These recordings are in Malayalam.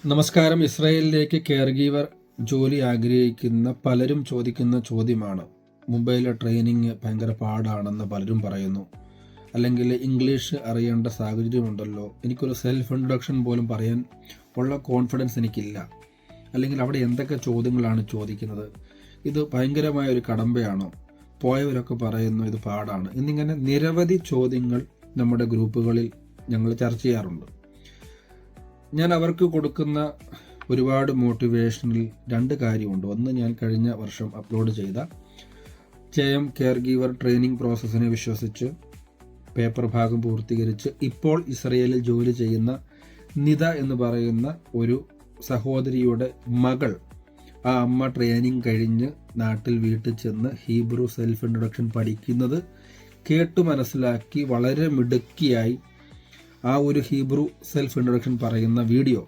നമസ്കാരം. ഇസ്രായേലിലേക്ക് കെയർ ഗീവർ ജോലി ആഗ്രഹിക്കുന്ന പലരും ചോദിക്കുന്ന ചോദ്യമാണ്. മുംബൈയിലെ ട്രെയിനിങ് ഭയങ്കര പാടാണെന്ന് പലരും പറയുന്നു. അല്ലെങ്കിൽ ഇംഗ്ലീഷ് അറിയേണ്ട സാഹചര്യമുണ്ടല്ലോ, എനിക്കൊരു സെൽഫ് ഇൻട്രൊഡക്ഷൻ പോലും പറയാൻ ഉള്ള കോൺഫിഡൻസ് എനിക്കില്ല. അല്ലെങ്കിൽ അവിടെ എന്തൊക്കെ ചോദ്യങ്ങളാണ് ചോദിക്കുന്നത്, ഇത് ഭയങ്കരമായ ഒരു കടമ്പയാണോ, പോയവരൊക്കെ പറയുന്നു ഇത് പാടാണ് എന്നിങ്ങനെ നിരവധി ചോദ്യങ്ങൾ നമ്മുടെ ഗ്രൂപ്പുകളിൽ ഞങ്ങൾ ചർച്ച ചെയ്യാറുണ്ട്. ഞാൻ അവർക്ക് കൊടുക്കുന്ന ഒരുപാട് മോട്ടിവേഷനിൽ രണ്ട് കാര്യമുണ്ട്. ഒന്ന്, ഞാൻ കഴിഞ്ഞ വർഷം അപ്ലോഡ് ചെയ്ത ജെഎം കെയർ ഗീവർ ട്രെയിനിങ് പ്രോസസ്സിനെ വിശ്വസിച്ച് പേപ്പർ ഭാഗം പൂർത്തീകരിച്ച് ഇപ്പോൾ ഇസ്രയേലിൽ ജോലി ചെയ്യുന്ന നിത എന്ന് പറയുന്ന ഒരു സഹോദരിയുടെ മകൾ, ആ അമ്മ ട്രെയിനിങ് കഴിഞ്ഞ് നാട്ടിൽ വീട്ടിൽ ചെന്ന് ഹീബ്രു സെൽഫ് ഇൻട്രൊഡക്ഷൻ പഠിക്കുന്നത് കേട്ടു മനസ്സിലാക്കി വളരെ മിടുക്കിയായി ആ ഒരു ഹീബ്രു സെൽഫ് ഇൻട്രൊഡക്ഷൻ പറയുന്ന വീഡിയോ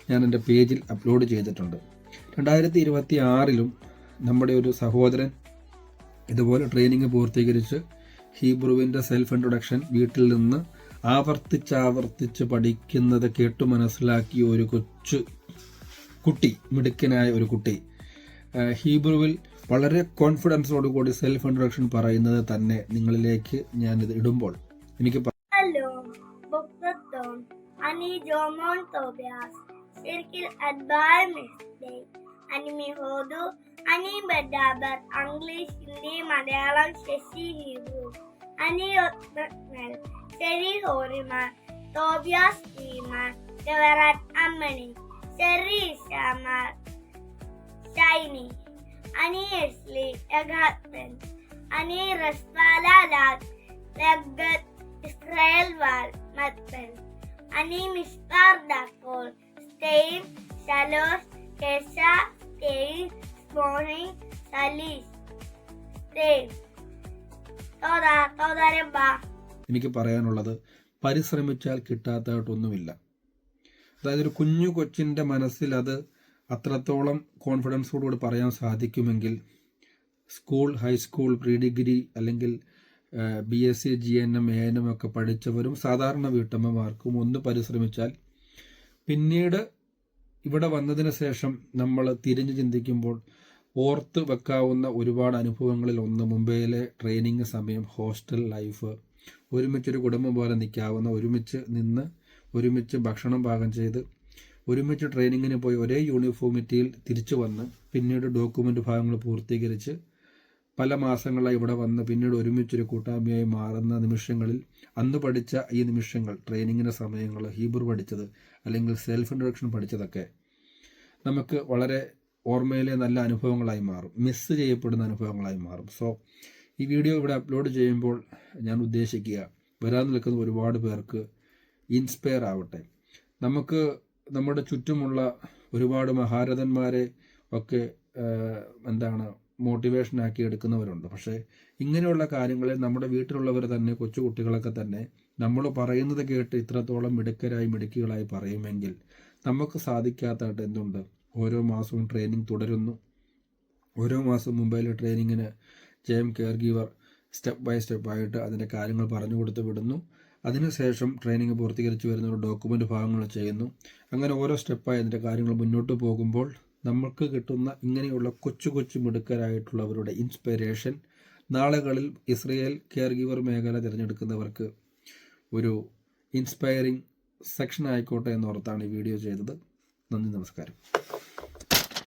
ഞാൻ എൻ്റെ പേജിൽ അപ്ലോഡ് ചെയ്തിട്ടുണ്ട്. 2026 നമ്മുടെ ഒരു സഹോദരൻ ഇതുപോലെ പൂർത്തീകരിച്ച് ഹീബ്രുവിൻ്റെ സെൽഫ് ഇൻട്രൊഡക്ഷൻ വീട്ടിൽ നിന്ന് ആവർത്തിച്ച് പഠിക്കുന്നത് കേട്ടു മനസ്സിലാക്കിയ ഒരു കൊച്ചു കുട്ടി, മിടുക്കനായ ഒരു കുട്ടി, ഹീബ്രുവിൽ വളരെ കോൺഫിഡൻസോടുകൂടി സെൽഫ് ഇൻട്രൊഡക്ഷൻ പറയുന്നത് തന്നെ നിങ്ങളിലേക്ക് ഞാനിത് ഇടുമ്പോൾ എനിക്ക് אני ג'ומון טוביאס, סירקיל אדבר מסדי, אני מהודו, אני מדבר אנגליש, היንדי, മലയാളം, ശശി, ഹീബ്രു. אני יוצמל, שרי הורימה, טוביאס אימא, גברת אמני, שרי שמר, שייני. אני יש לי אחד בן, אני רספלה לגד ישראל מתבן. אני מספר דקות 2, 3, 9, 8, 8, 3. תודה רבה. എനിക്ക് പറയാനുള്ളത്, പരിശ്രമിച്ചാൽ കിട്ടാത്തതായിട്ടൊന്നുമില്ല. അതായത് ഒരു കുഞ്ഞു കൊച്ചിൻ്റെ മനസ്സിൽ അത് അത്രത്തോളം കോൺഫിഡൻസോടുകൂടി പറയാൻ സാധിക്കുമെങ്കിൽ സ്കൂൾ, ഹൈസ്കൂൾ, പ്രീ ഡിഗ്രി അല്ലെങ്കിൽ BSc, GNM, ANM ഒക്കെ പഠിച്ചവരും സാധാരണ വീട്ടമ്മമാർക്കും ഒന്ന് പരിശ്രമിച്ചാൽ പിന്നീട് ഇവിടെ വന്നതിന് ശേഷം നമ്മൾ തിരിഞ്ഞു ചിന്തിക്കുമ്പോൾ ഓർത്ത് വെക്കാവുന്ന ഒരുപാട് അനുഭവങ്ങളിൽ ഒന്ന് മുംബൈയിലെ ട്രെയിനിങ് സമയം, ഹോസ്റ്റൽ ലൈഫ്, ഒരുമിച്ചൊരു കുടുംബം പോലെ നിൽക്കാവുന്ന, ഒരുമിച്ച് നിന്ന് ഒരുമിച്ച് ഭക്ഷണം പാകം ചെയ്ത് ഒരുമിച്ച് ട്രെയിനിങ്ങിന് പോയി ഒരേ യൂണിഫോമിറ്റിയിൽ തിരിച്ചു വന്ന് പിന്നീട് ഡോക്യുമെൻ്റ് ഭാഗങ്ങൾ പൂർത്തീകരിച്ച് പല മാസങ്ങളായി ഇവിടെ വന്ന് പിന്നീട് ഒരുമിച്ചൊരു കൂട്ടായ്മയായി മാറുന്ന നിമിഷങ്ങളിൽ അന്ന് പഠിച്ച ഈ നിമിഷങ്ങൾ, ട്രെയിനിങ്ങിൻ്റെ സമയങ്ങൾ, ഹീബ്രു പഠിച്ചത് അല്ലെങ്കിൽ സെൽഫ് ഇൻട്രൊഡക്ഷൻ പഠിച്ചതൊക്കെ നമുക്ക് വളരെ ഓർമ്മയിലെ നല്ല അനുഭവങ്ങളായി മാറും, മിസ് ചെയ്യപ്പെടുന്ന അനുഭവങ്ങളായി മാറും. സോ ഈ വീഡിയോ ഇവിടെ അപ്ലോഡ് ചെയ്യുമ്പോൾ ഞാൻ ഉദ്ദേശിക്കുക, വരാൻ നിൽക്കുന്ന ഒരുപാട് പേർക്ക് ഇൻസ്പയർ ആവട്ടെ. നമുക്ക് നമ്മുടെ ചുറ്റുമുള്ള ഒരുപാട് മഹാരഥന്മാരെ ഒക്കെ മോട്ടിവേഷനാക്കി എടുക്കുന്നവരുണ്ട്. പക്ഷേ ഇങ്ങനെയുള്ള കാര്യങ്ങളിൽ നമ്മുടെ വീട്ടിലുള്ളവർ തന്നെ, കൊച്ചു കുട്ടികളൊക്കെ തന്നെ നമ്മൾ പറയുന്നത് കേട്ട് ഇത്രത്തോളം മിടുക്കികളായി പറയുമെങ്കിൽ നമുക്ക് സാധിക്കാത്തതായിട്ട് എന്തുണ്ട്? ഓരോ മാസവും ട്രെയിനിങ് തുടരുന്നു. ഓരോ മാസവും മുംബൈയിലെ ട്രെയിനിങ്ങിന് JM caregiver step by സ്റ്റെപ്പായിട്ട് അതിൻ്റെ കാര്യങ്ങൾ പറഞ്ഞു കൊടുത്ത് വിടുന്നു. അതിനുശേഷം ട്രെയിനിങ് പൂർത്തീകരിച്ച് വരുന്ന ഒരു ഡോക്യുമെൻ്റ് ഭാഗങ്ങൾ ചെയ്യുന്നു. അങ്ങനെ ഓരോ സ്റ്റെപ്പായി അതിൻ്റെ കാര്യങ്ങൾ മുന്നോട്ട് പോകുമ്പോൾ നമുക്ക് കിട്ടുന്ന ഇങ്ങനെയുള്ള കൊച്ചു മിടുക്കരായിട്ടുള്ളവരുടെ ഇൻസ്പിറേഷൻ നാളുകളിൽ ഇസ്രയേൽ കെയർ ഗീവർ മേഖല തിരഞ്ഞെടുക്കുന്നവർക്ക് ഒരു ഇൻസ്പയറിംഗ് സെക്ഷൻ ആയിക്കോട്ടെ എന്നോർത്താണ് ഈ വീഡിയോ ചെയ്തത്. നന്ദി, നമസ്കാരം.